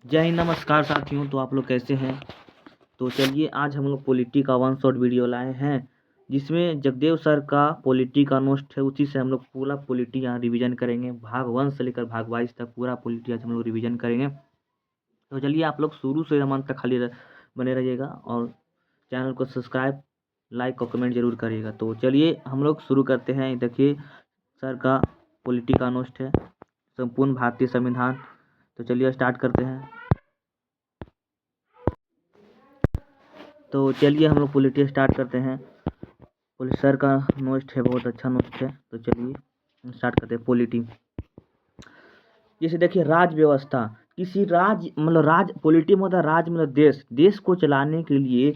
जय हिंद, नमस्कार साथियों। तो आप लोग कैसे हैं? तो चलिए आज हम लोग पॉलिटी का वन शॉट वीडियो लाए हैं, जिसमें जगदेव सर का पॉलिटी का नोट है। उसी से हम लोग पूरा पॉलिटी यहाँ रिवीजन करेंगे। भाग 1 से लेकर भाग 22 तक पूरा पॉलिटी आज हम लोग रिवीजन करेंगे। तो चलिए आप लोग शुरू से अंत तक बने रहिएगा और चैनल को सब्सक्राइब, लाइक और कमेंट जरूर करिएगा। तो चलिए हम लोग शुरू करते हैं। देखिए सर का पॉलिटी का नोट है, संपूर्ण भारतीय संविधान। तो चलिए स्टार्ट करते हैं। तो चलिए हम लोग पॉलिटी स्टार्ट करते हैं। पुलिस सर का नोट है, बहुत अच्छा नोट है। तो चलिए स्टार्ट करते हैं पॉलिटी। जैसे देखिए राज्य व्यवस्था, किसी राज्य राज्य पॉलिटी में होता है राज्य देश को चलाने के लिए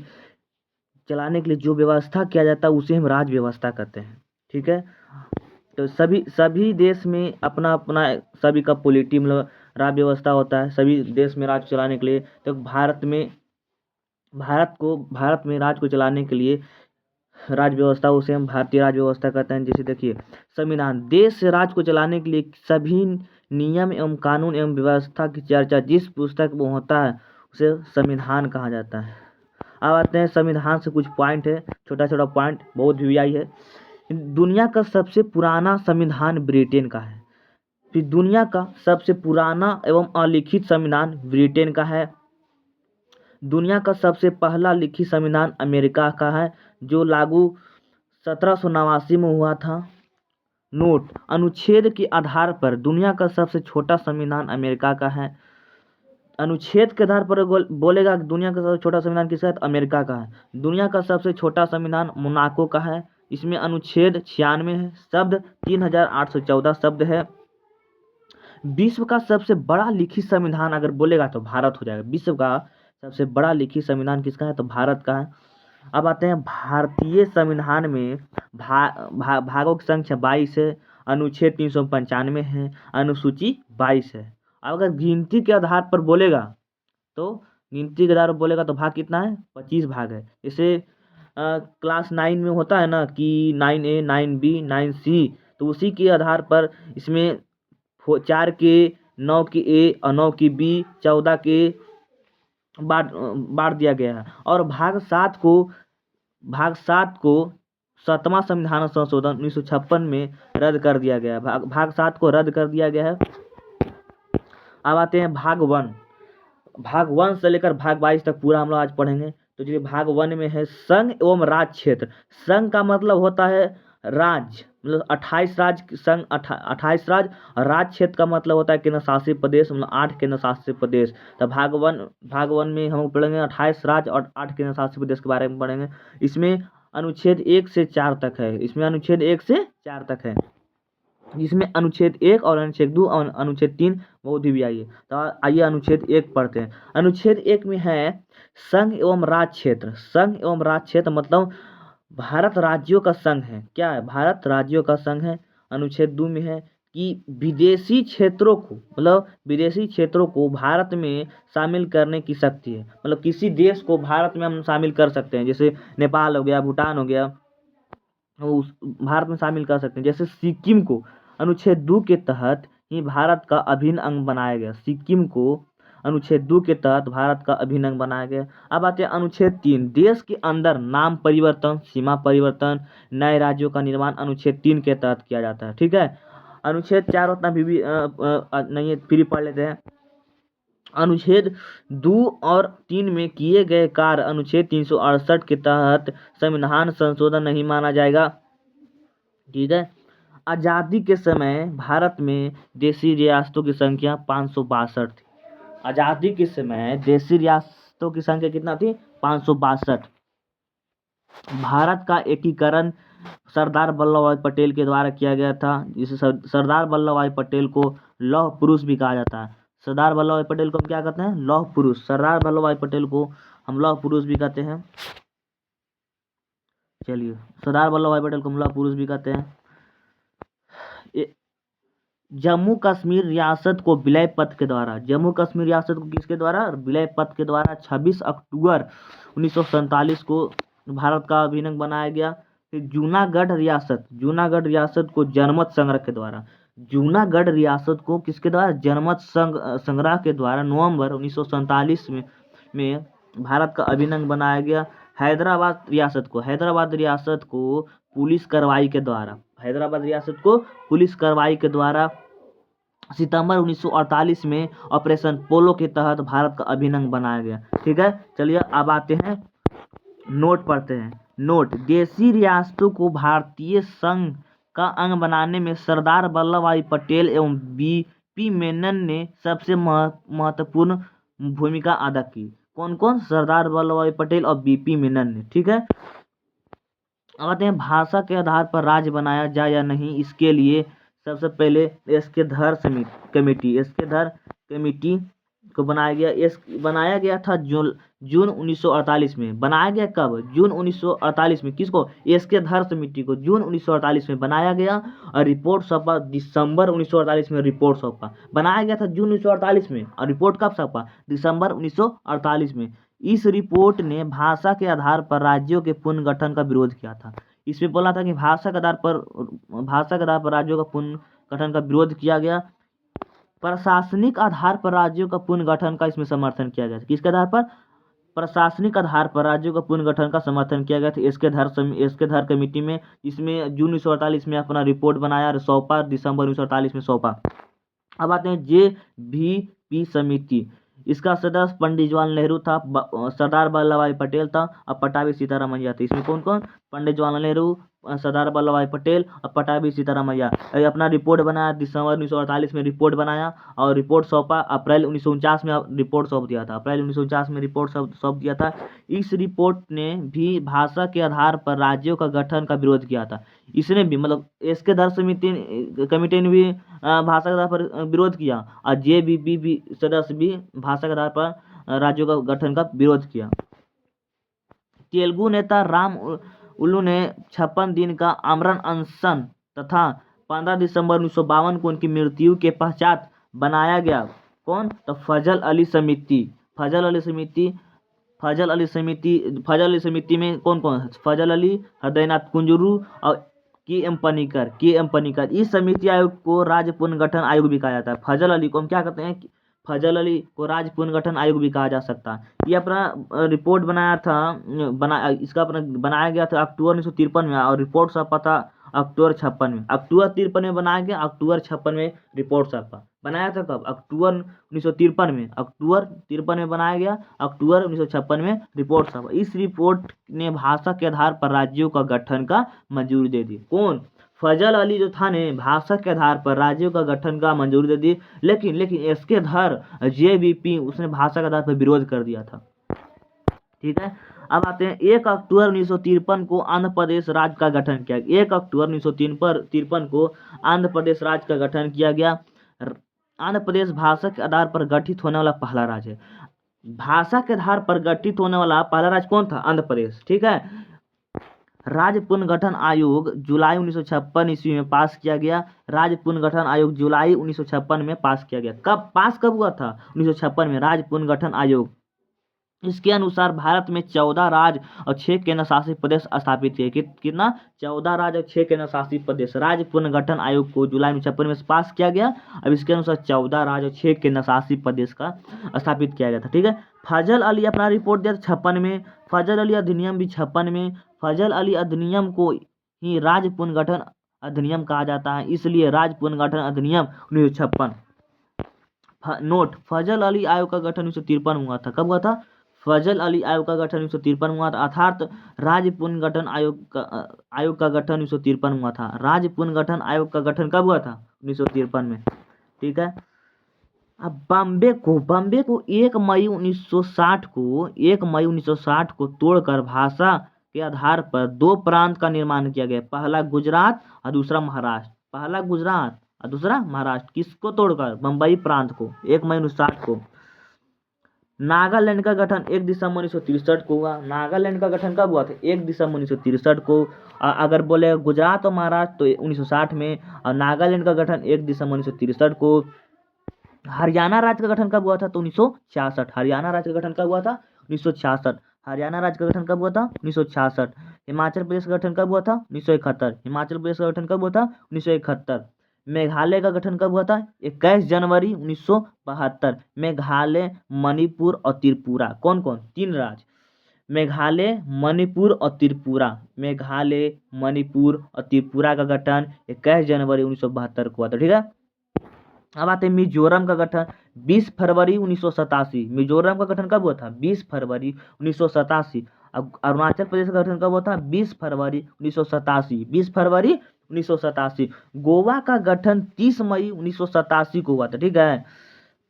जो व्यवस्था किया जाता है उसे हम राज्य व्यवस्था कहते हैं। ठीक है। तो सभी देश में अपना अपना सभी का पॉलिटी राज्य व्यवस्था होता है सभी देश में राज्य चलाने के लिए। तो भारत में राज्य को चलाने के लिए राज्य व्यवस्था उसे हम भारतीय राज्य व्यवस्था कहते हैं। जैसे देखिए संविधान, देश से राज्य को चलाने के लिए सभी नियम एवं कानून एवं व्यवस्था की चर्चा जिस पुस्तक में होता है उसे संविधान कहा जाता है। अब आते हैं संविधान से कुछ पॉइंट है, छोटा छोटा पॉइंट, बहुत वीआई है। दुनिया का सबसे पुराना संविधान ब्रिटेन का है। फिर दुनिया का सबसे पुराना एवं अलिखित संविधान ब्रिटेन का है। दुनिया का सबसे पहला लिखित संविधान अमेरिका का है, जो लागू 1789 में हुआ था। नोट, अनुच्छेद के आधार पर दुनिया का सबसे छोटा संविधान अमेरिका का है। अनुच्छेद के आधार पर बोलेगा कि दुनिया का सबसे छोटा संविधान किसका है, तो अमेरिका का है। दुनिया का सबसे छोटा संविधान मोनाको का है, इसमें अनुच्छेद 96 है। शब्द 3814 शब्द है। विश्व का सबसे बड़ा लिखित संविधान अगर बोलेगा तो भारत हो जाएगा। विश्व का सबसे बड़ा लिखित संविधान किसका है, तो भारत का है। अब आते हैं भारतीय संविधान में भागों की संख्या 22 है। अनुच्छेद 395 है। अनुसूची 22 है। अब अगर गिनती के आधार पर बोलेगा तो भाग कितना है, 25 भाग है। जैसे क्लास 9 में होता है ना कि 9A 9B 9C, तो उसी के आधार पर इसमें 4 के 9 की ए और 9 की बी 14 के बांट दिया गया है। और भाग 7 को 7वां संविधान संशोधन 1956 में रद्द कर दिया गया है। भाग 7 को रद्द कर दिया गया है। अब आते हैं भाग 1 से लेकर भाग 22 तक पूरा हम लोग आज पढ़ेंगे। तो जो भाग 1 में है संघ एवं राज्य क्षेत्र। संघ का मतलब होता है राज्य, 28 राज्य, संघ 28 राज्य। और राज्य क्षेत्र का मतलब होता है केंद्र शासित प्रदेश, 8 केंद्र शासित प्रदेश। तो भाग वन में हम पढ़ेंगे 28 राज्य और 8 केंद्र शासित प्रदेश के बारे में पढ़ेंगे। इसमें अनुच्छेद 1 से 4 तक है। जिसमें अनुच्छेद 1 और अनुच्छेद 2 और अनुच्छेद 3 बहुत ही आई है। तो आइए अनुच्छेद 1 पढ़ते हैं। अनुच्छेद 1 में है संघ एवं राज्य क्षेत्र। संघ एवं राज्य क्षेत्र मतलब भारत राज्यों का संघ है। क्या है, भारत राज्यों का संघ है। अनुच्छेद 2 में है कि विदेशी क्षेत्रों को भारत में शामिल करने की शक्ति है। मतलब किसी देश को भारत में हम शामिल कर सकते हैं, जैसे नेपाल हो गया, भूटान हो गया, उस भारत में शामिल कर सकते हैं। जैसे सिक्किम को अनुच्छेद 2 के तहत ही भारत का अभिन्न अंग बनाया गया। सिक्किम को अनुच्छेद 2 के तहत भारत का अभिन्न अंग बनाया गया। अब आते हैं अनुच्छेद 3, देश के अंदर नाम परिवर्तन, सीमा परिवर्तन, नए राज्यों का निर्माण अनुच्छेद 3 के तहत किया जाता है। ठीक है। अनुच्छेद 4 उतना भी नहीं है, फिर पढ़ लेते हैं। अनुच्छेद 2 और 3 में किए गए कार्य अनुच्छेद 368 के तहत संविधान संशोधन नहीं माना जाएगा। ठीक है। आज़ादी के समय भारत में देशी रियासतों की संख्या 562 थी। आज़ादी के समय देशी रियासतों की संख्या कितना थी, 562। भारत का एकीकरण सरदार वल्लभ भाई पटेल के द्वारा किया गया था। जिसे सरदार वल्लभ भाई पटेल को लौह पुरुष भी कहा जाता है। सरदार वल्लभ भाई पटेल को हम क्या कहते हैं, लौह पुरुष। सरदार वल्लभ भाई पटेल को हम लौह पुरुष भी कहते हैं। चलिए, सरदार वल्लभ भाई पटेल को हम लौह पुरुष भी कहते हैं। जम्मू कश्मीर रियासत को विलय पत्र के द्वारा, जम्मू कश्मीर रियासत को किसके द्वारा, विलय पत्र के द्वारा 26 अक्टूबर 1947 को भारत का अभिन्न अंग बनाया गया। फिर जूनागढ़ रियासत को जनमत संग्रह के द्वारा, जूनागढ़ रियासत को किसके द्वारा, जनमत संग्रह के द्वारा नवंबर 1947 में भारत का अभिन्न अंग बनाया गया। हैदराबाद रियासत को पुलिस कार्रवाई के द्वारा, हैदराबाद रियासत को पुलिस कार्रवाई के द्वारा सितंबर 1948 में ऑपरेशन पोलो के तहत भारत का अभिन्न अंग बनाया गया। ठीक है, चलिए अब आते हैं, नोट पढ़ते हैं। नोट, देशी रियासतों को भारतीय संघ का अंग बनाने में सरदार वल्लभ भाई पटेल एवं बीपी मेनन ने सबसे महत्वपूर्ण भूमिका अदा की। कौन कौन, सरदार वल्लभ भाई पटेल और बीपी मेनन ने। ठीक है, अब आते हैं, भाषा के आधार पर राज्य बनाया जाए या नहीं, इसके लिए सबसे पहले एस्केधर कमेटी को बनाया गया था जून 1948 में। बनाया गया कब, जून 1948 में। किसको, एस्केधर समिति को जून 1948 में बनाया गया और रिपोर्ट सौंपा दिसंबर 1948 में। रिपोर्ट सौंपा, बनाया गया था जून 1948 में और रिपोर्ट कब सौंपा, दिसंबर 1948 में। इस रिपोर्ट ने भाषा के आधार पर राज्यों के पुनर्गठन का विरोध किया था। इसमें बोला था कि भाषा के आधार पर राज्यों का पुनर्गठन का विरोध किया गया। प्रशासनिक आधार पर राज्यों का पुनर्गठन का इसमें समर्थन किया गया था। किसके आधार पर, प्रशासनिक आधार पर राज्यों का पुनर्गठन का समर्थन किया गया था एस्केधर कमेटी में, जिसमें जून 1948 में अपना रिपोर्ट बनाया और सौंपा, दिसंबर 1948 में सौंपा। अब आते हैं JVP समिति, इसका सदस्य पंडित जवाहरलाल नेहरू था, सरदार वल्लभ भाई पटेल था और पटाभी सीतारामैया थे। इसमें कौन कौन, पंडित जवाहरलाल नेहरू, सरदार वल्लभ भाई पटेल और पटाभी सीतारामैया। अपना रिपोर्ट बनाया, दिसंबर 1948 में रिपोर्ट बनाया और रिपोर्ट सौंपा। अप्रैल 1949 में रिपोर्ट सौंप दिया था, अप्रैल 1949 में रिपोर्ट सौंप दिया था। इस रिपोर्ट ने भी भाषा के आधार पर राज्यों का गठन का विरोध किया था। इसने भी, मतलब एस्केधर कमेटी ने भी भाषा के आधार पर विरोध किया और JVP सदस्य भी भाषा के आधार पर राज्यों का गठन का विरोध किया। तेलुगु नेता राम उल्लू ने 56 दिन का आमरण अनशन तथा 15 दिसंबर 1952 को उनकी मृत्यु के पश्चात बनाया गया। कौन, तो फजल अली समिति में कौन कौन, फजल अली, हृदयनाथ कुंजरू और KM पनिकर। इस समिति आयोग को राज्य पुनर्गठन आयोग भी कहा जाता है। फजल अली को हम क्या कहते हैं, फजल अली को राज्य पुनर्गठन आयोग भी कहा जा सकता है। ये अपना रिपोर्ट इसका अपना बनाया गया था अक्टूबर 1953 में और रिपोर्ट सौंपा था अक्टूबर 56 में। अक्टूबर 53 में बनाया गया, अक्टूबर 56 में रिपोर्ट सौंपा। बनाया था कब, अक्टूबर 1953 में, अक्टूबर 53 में बनाया गया, अक्टूबर 1956 में रिपोर्ट सौंपा। इस रिपोर्ट ने भाषा के आधार पर राज्यों का गठन का मंजूरी दे दी। कौन, फजल अली जो था ने भाषा के आधार पर राज्यों का गठन का मंजूरी दे दी, लेकिन एस्केधर JVP उसने भाषा के आधार पर विरोध कर दिया था। ठीक है, अब आते हैं 1 अक्टूबर 1953 को आंध्र प्रदेश राज्य का गठन किया गया। 1 अक्टूबर 1953 को आंध्र प्रदेश राज्य का गठन किया गया। आंध्र प्रदेश भाषा के आधार पर गठित होने वाला पहला राज्य है। भाषा के आधार पर गठित होने वाला पहला राज्य कौन था, आंध्र प्रदेश। ठीक है, राज्य पुनर्गठन आयोग जुलाई 1956 ईस्वी में पास किया गया। राज्य पुनर्गठन आयोग जुलाई 1956 में पास किया गया। कब हुआ था, 1956 में राज्य पुनर्गठन आयोग। इसके अनुसार भारत में 14 राज्य और 6 केंद्र शासित प्रदेश स्थापित किए। कितना, 14 राज्य और 6 केंद्र शासित प्रदेश। राज्य पुनर्गठन आयोग को जुलाई 1956 में पास किया गया। अब इसके अनुसार 14 राज्य और 6 केंद्र शासित प्रदेश का स्थापित किया गया था। ठीक है, फजल अली अपना रिपोर्ट दिया 56 में। फजल अली अधिनियम भी 56 में। फजल अली अधिनियम को ही राज्य पुनर्गठन अधिनियम कहा जाता है, इसलिए राज्य पुनर्गठन अधिनियम 1956। नोट, फजल अली आयोग का गठन 1953 हुआ था। कब हुआ था, फजल अली आयोग का गठन 1953 हुआ था, अर्थात राज्य पुनर्गठन आयोग का गठन 1953 हुआ था। राज्य पुनर्गठन आयोग का गठन कब हुआ था, 1953 में। ठीक है, अब बॉम्बे को 1 मई 1960 को तोड़कर भाषा के आधार पर 2 प्रांत का निर्माण किया गया। पहला गुजरात और दूसरा महाराष्ट्र। किसको तोड़कर, बम्बई प्रांत को, 1 मई 1960 को। नागालैंड का गठन 1 दिसंबर 1963 को हुआ। नागालैंड का गठन कब हुआ था, 1 दिसंबर 1963 को। अगर बोले गुजरात और महाराष्ट्र तो 1960 में, और नागालैंड का गठन 1 दिसंबर 1963 को। हरियाणा राज्य का गठन कब हुआ था, तो 1966। हरियाणा राज्य का गठन कब हुआ था, 1966। हरियाणा राज्य का गठन कब हुआ था, 1966। हिमाचल प्रदेश का गठन कब हुआ था, 1971। हिमाचल प्रदेश का गठन कब हुआ था, 1971। मेघालय का गठन कब हुआ था? 21 जनवरी 1972। मेघालय, मणिपुर और त्रिपुरा, कौन कौन? 3 राज्य, मेघालय, मणिपुर और त्रिपुरा। मेघालय, मणिपुर और त्रिपुरा का गठन 21 जनवरी 1972 को हुआ था, ठीक है। अब आते हैं मिजोरम का गठन 20 फरवरी 1987। मिजोरम का गठन कब हुआ था? 20 फरवरी 1987। अब अरुणाचल प्रदेश का गठन कब हुआ था? 20 फरवरी 1987। 20 फरवरी 1987। गोवा का गठन 30 मई 1987 को हुआ था, ठीक है।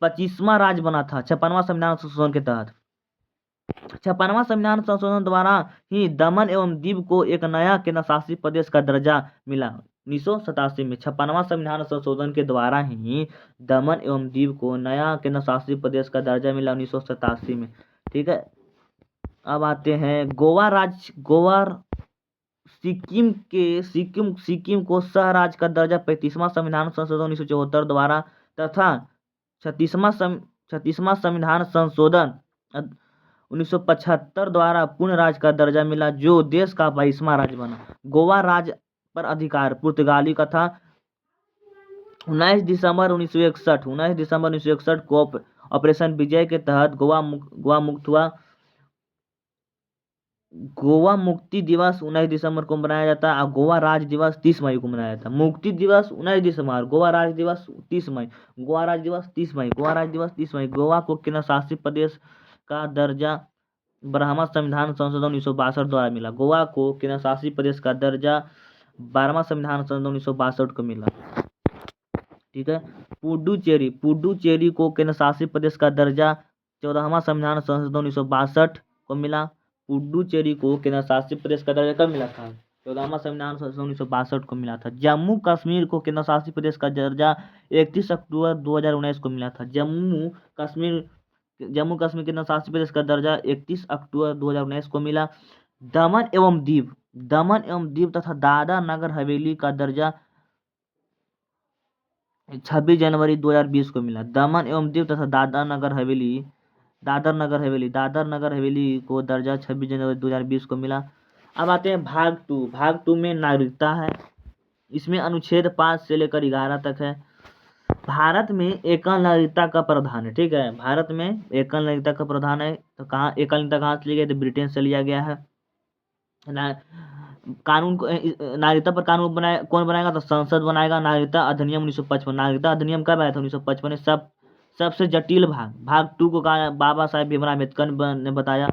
25वां राज्य बना था 56वां संविधान संशोधन के तहत। 56वां संविधान संशोधन द्वारा ही दमन एवं दीव को एक नया केंद्र शासित प्रदेश का दर्जा मिला 1987 में। 56वां संविधान संशोधन के द्वारा ही दमन एवं दीव को नया केंद्र शासित प्रदेश का दर्जा मिला 1987 में, ठीक है। अब आते हैं गोवा राज्य। गोवा सिक्किम को सह राज्य का दर्जा 35वां संविधान संशोधन 1974 द्वारा तथा 36वां संविधान संशोधन 1975 द्वारा पूर्ण राज्य का दर्जा मिला, जो देश का 22वां राज्य बना। गोवा राज्य पर अधिकार पुर्तगाली का था। 19 दिसंबर 1961 को ऑपरेशन विजय के तहत गोवा मुक्त हुआ। गोवा मुक्ति दिवस 19 दिसंबर को मनाया जाता है और गोवा राज्य दिवस 30 मई को मनाया जाता है। मुक्ति दिवस 19 दिसंबर, गोवा राज्य दिवस 30 मई। गोवा राज्य दिवस 30 मई, गोवा राज्य दिवस 30 मई। गोवा को केंद्र शासित प्रदेश का दर्जा 12वां संविधान संशोधन 1962 द्वारा मिला। गोवा को केंद्र शासित प्रदेश का दर्जा 12वां संविधान संशोधन 1962 को मिला, ठीक है। पुडुचेरी को केंद्र शासित प्रदेश का दर्जा 14वां संविधान संशोधन 1962 को मिला। पुडुचेरी को केंद्र शासित प्रदेश का दर्जा कब मिला था? 14वां संविधान संशोधन 1962 को मिला था। जम्मू कश्मीर को केंद्र शासित प्रदेश का दर्जा 31 अक्टूबर 2019 को मिला था। जम्मू कश्मीर केंद्र शासित प्रदेश का दर्जा 31 अक्टूबर 2019 को मिला। दमन एवं दीव तथा दादरा नगर हवेली का दर्जा 26 जनवरी 2020 को मिला। दमन एवं दीव तथा दादर नगर हवेली को दर्जा 26 जनवरी 2020 को मिला। अब आते हैं भाग टू में नागरिकता है। इसमें अनुच्छेद 5 से लेकर 11 तक है। भारत में एकल नागरिकता का प्रावधान है, ठीक है। भारत में एकल नागरिकता का प्रावधान है। तो कहाँ एकल नागरिकता कहाँ से लिया गया? तो ब्रिटेन से लिया गया है। कानून को नागरिकता पर कानून कौन बनाएगा? तो संसद बनाएगा। नागरिकता अधिनियम 1955। नागरिकता अधिनियम कब आया था? 1955 में। सबसे जटिल भाग 2 को बाबा साहेब भीमराव अम्बेडकर ने बताया।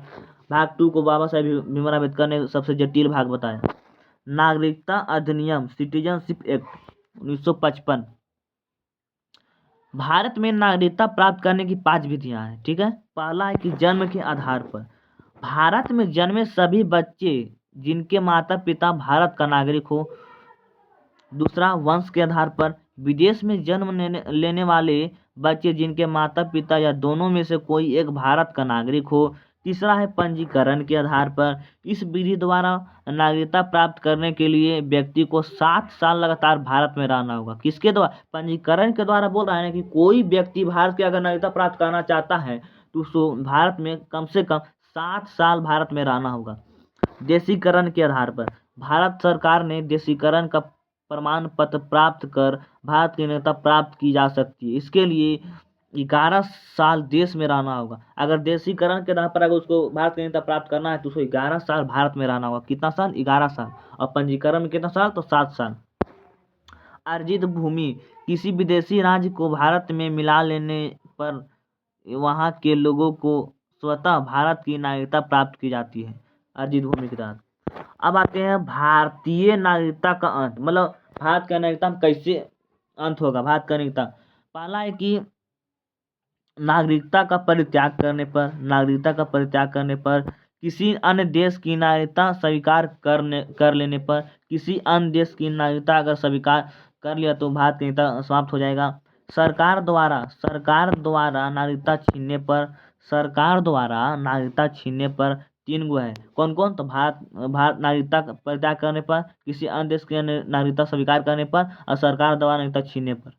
भाग 2 को बाबा साहेब भीमराव अम्बेडकर ने सबसे जटिल भाग बताया। नागरिकता अधिनियम सिटीजनशिप एक्ट 1955। भारत में नागरिकता प्राप्त करने की 5 विधियां हैं, ठीक है। पहला है कि जन्म के आधार पर। भारत में जन्मे सभी बच्चे जिनके माता पिता भारत का नागरिक हो। दूसरा, वंश के आधार पर। विदेश में जन्म लेने वाले बच्चे जिनके माता पिता या दोनों में से कोई एक भारत का नागरिक हो। तीसरा है पंजीकरण के आधार पर। इस विधि द्वारा नागरिकता प्राप्त करने के लिए व्यक्ति को 7 साल लगातार भारत में रहना होगा। किसके द्वारा? पंजीकरण के द्वारा बोल रहा है कि कोई व्यक्ति भारत की अगर नागरिकता प्राप्त करना चाहता है तो उसको भारत में कम से कम 7 साल भारत में रहना होगा। देशीकरण के आधार पर। भारत सरकार ने देशीकरण का प्रमाण पत्र प्राप्त कर भारत की नागरिकता प्राप्त की जा सकती है। इसके लिए 11 साल देश में रहना होगा। अगर देशीकरण के आधार पर अगर उसको भारत की नागरिकता प्राप्त करना है तो उसको 11 साल भारत में रहना होगा। कितना साल? 11 साल। और पंजीकरण में कितना साल? तो 7 साल। अर्जित भूमि। किसी विदेशी राज्य को भारत में मिला लेने पर वहाँ के लोगों को स्वतः भारत की नागरिकता प्राप्त की जाती है अर्जित भूमि के तहत। अब आते हैं भारतीय नागरिकता का अंत, मतलब भारत का नागरिकता कैसे अंत होगा? भारत का नागरिकता, पहला है कि नागरिकता का परित्याग करने पर, किसी अन्य देश की नागरिकता स्वीकार कर लेने पर, किसी अन्य देश की नागरिकता अगर स्वीकार कर लिया तो भारत की नागरिकता समाप्त हो जाएगा। सरकार द्वारा नागरिकता छीनने पर 3 गो है। कौन कौन? तो भारत नागरिकता का परित्याग करने पर, किसी अन्य देश की नागरिकता स्वीकार करने पर और सरकार द्वारा नागरिकता छीनने पर।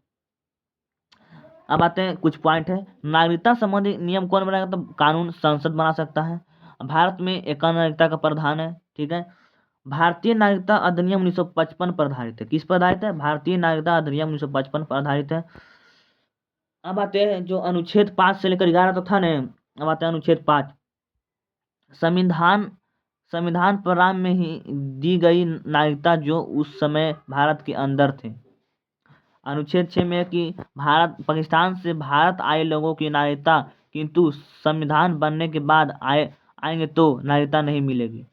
अब आते हैं कुछ पॉइंट है। नागरिकता संबंधी नियम कौन बनाएगा? तो कानून संसद बना सकता है। भारत में एकल नागरिकता का प्रावधान है, ठीक है। भारतीय नागरिकता अधिनियम 1955 पर आधारित है। किस पर आधारित है? भारतीय नागरिकता अधिनियम 1955 पर आधारित है। अब आते हैं जो अनुच्छेद 5 से लेकर 11 तक था न, अब आते हैं अनुच्छेद 5। संविधान प्रारंभ में ही दी गई नागरिकता जो उस समय भारत के अंदर थे। अनुच्छेद 6 में कि पाकिस्तान से भारत आए लोगों की नागरिकता किंतु संविधान बनने के बाद आएंगे तो नागरिकता नहीं मिलेगी।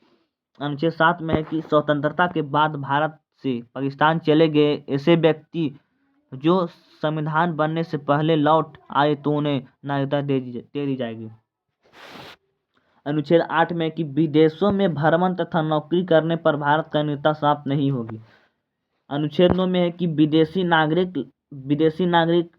अनुच्छेद 7 में है कि स्वतंत्रता के बाद भारत से पाकिस्तान चले गए ऐसे व्यक्ति जो संविधान बनने से पहले लौट आए तो उन्हें नागरिकता दे दी जाएगी। अनुच्छेद 8 में कि विदेशों में भ्रमण तथा नौकरी करने पर भारत का नागरिकता समाप्त नहीं होगी। अनुच्छेद 9 में है कि विदेशी नागरिक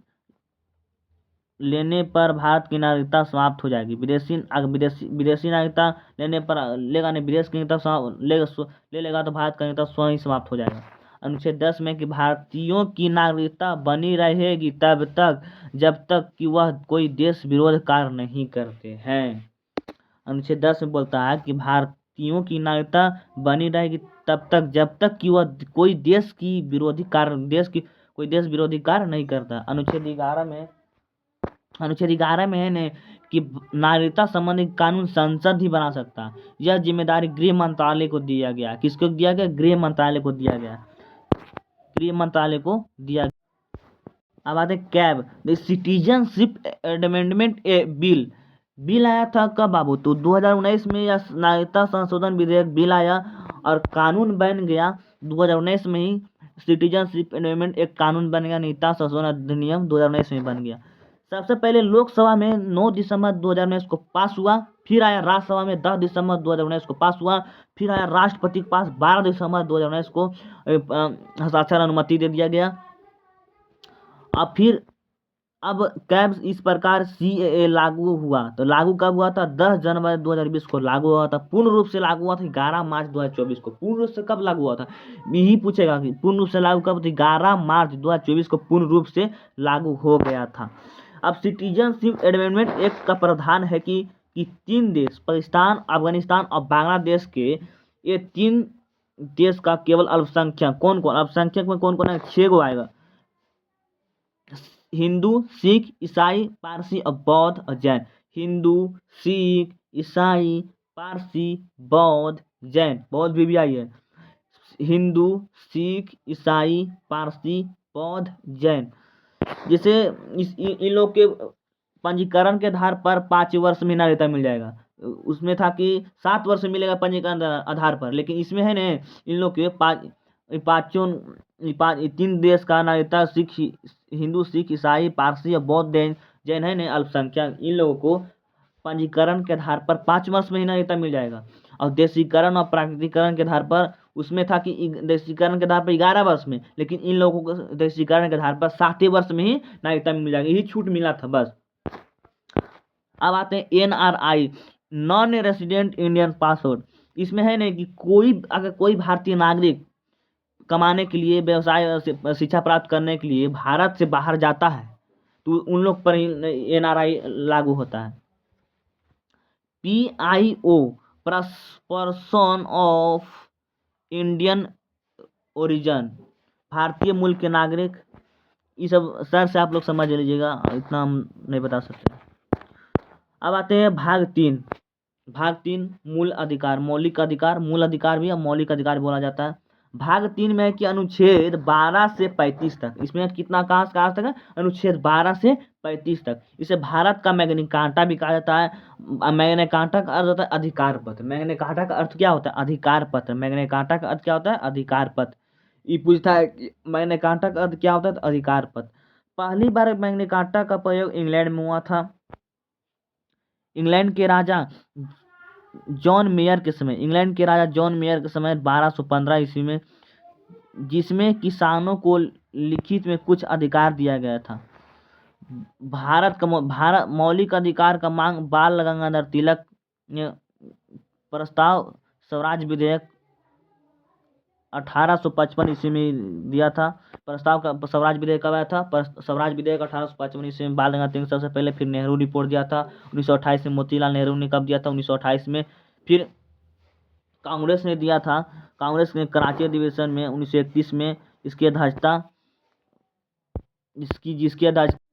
लेने पर भारत की नागरिकता समाप्त हो जाएगी। विदेशी नागरिकता लेने पर लेगा नहीं, विदेश की नागरिकता ले लेगा तो भारत का नागरिकता स्वयं ही समाप्त हो जाएगा। अनुच्छेद 10 में कि भारतीयों की नागरिकता बनी रहेगी तब तक जब तक कि वह कोई देश विरोध कार्य नहीं करते हैं। अनुच्छेद 10 में बोलता है कि भारतीयों की नागरिकता बनी रहेगी तब तक जब तक कि वह कोई देश विरोधी कार्य नहीं करता। अनुच्छेद 11 में है न कि नागरिकता संबंधी कानून संसद ही बना सकता है। यह जिम्मेदारी गृह मंत्रालय को दिया गया। किसको दिया गया? गृह मंत्रालय को दिया गया। अब आते cab, the citizenship amendment bill आया था कब बाबू? तो 2019 में यह नागरिकता संशोधन विधेयक बिल आया और कानून बन गया 2019 में ही। सिटीजनशिप अमेंडमेंट एक कानून बन गया, नागरिकता संशोधन अधिनियम 2019 में बन गया। सबसे पहले लोकसभा में 9 दिसंबर 2019 को पास हुआ, फिर आया राज्यसभा में 10 दिसंबर 2019 को पास हुआ, फिर आया राष्ट्रपति के पास 12 दिसंबर 2019 को हस्ताक्षर अनुमति दे दिया गया। अब कैब्स इस प्रकार CAA लागू हुआ। तो लागू कब हुआ था? 10 जनवरी 2020 को लागू हुआ था। पूर्ण रूप से लागू हुआ था 11 मार्च 2024 को। पूर्ण रूप से कब लागू हुआ था? यही पूछेगा कि पूर्ण रूप से लागू कब था? 11 मार्च 2024 को पूर्ण रूप से लागू हो गया था। अब सिटीजनशिप अमेंडमेंट एक्ट का प्रावधान है कि 3 देश, पाकिस्तान, अफगानिस्तान और बांग्लादेश के, ये 3 देश का केवल अल्पसंख्यक कौन अल्पसंख्यक में कौन है? 6 गो आएगा। हिंदू, सिख, ईसाई, पारसी और बौद्ध और जैन। हिंदू, सिख, ईसाई, पारसी, बौद्ध, जैन। बौद्ध भी आई है। हिंदू, सिख, ईसाई, पारसी, बौद्ध, जैन। जैसे इन लोग के पंजीकरण के आधार पर 5 वर्ष में नागरिकता मिल जाएगा। उसमें था कि 7 वर्ष मिलेगा पंजीकरण आधार पर, लेकिन इसमें है न इन लोग के 3 देश का नागरिकता, हिंदू, सिख, ईसाई, पारसी और बौद्ध, जैन है न अल्पसंख्यक, इन लोगों को पंजीकरण के आधार पर 5 वर्ष में ही नागरिकता मिल जाएगा। और देशीकरण और प्राकृतिकरण के आधार पर उसमें था कि देशीकरण के आधार पर 11 वर्ष में, लेकिन इन लोगों को देशीकरण के आधार पर 7 वर्ष में ही नागरिकता मिल जाएगी। यही छूट मिला था बस। अब आते हैं NRI, non resident Indian passport. इसमें है न कि अगर कोई भारतीय नागरिक कमाने के लिए, व्यवसाय, शिक्षा प्राप्त करने के लिए भारत से बाहर जाता है तो उन लोग पर NRI लागू होता है। PIO, person of Indian origin, भारतीय मूल के नागरिक। ये सब सर से आप लोग समझ लीजिएगा, इतना हम नहीं बता सकते। अब आते हैं भाग 3 मूल अधिकार, मौलिक अधिकार। मूल अधिकार भी मौलिक अधिकार बोला जाता है। भाग 3 में है कि अनुच्छेद 12 से 35 तक। इसमें कितना कहाँ तक है? अनुच्छेद 12 से 35 तक। इसे भारत का मैग्ना कार्टा भी कहा जाता है। मैग्ना कार्टा का अर्थ होता है अधिकार पत्र। मैग्ना कार्टा का अर्थ क्या होता है? अधिकार पत्र। मैग्ना कार्टा का अर्थ क्या होता है? अधिकार पत्र। ये पूछता है कि मैग्ना कार्टा का अर्थ क्या होता है? अधिकार पत्र। पहली बार मैग्ना कार्टा का प्रयोग इंग्लैंड में हुआ था। इंग्लैंड के राजा जॉन मेयर के समय 1215 ईस्वी में, जिसमें किसानों को लिखित में कुछ अधिकार दिया गया था। भारत मौलिक अधिकार का मांग बाल गंगाधर तिलक ने प्रस्ताव स्वराज विधेयक 1855 ईस्वी में दिया था। प्रस्ताव का स्वराज विधेयक कब आया था? स्वराज विधेयक 1855 ईस्वी में बाल गंगाधर तिलक सबसे पहले, फिर नेहरू रिपोर्ट दिया था 1928 में। मोतीलाल नेहरू ने कब दिया था? 1928 में। फिर कांग्रेस ने दिया था। कांग्रेस ने कराची अधिवेशन में 1931 में इसकी अध्यक्षता जिसकी अध्यक्षता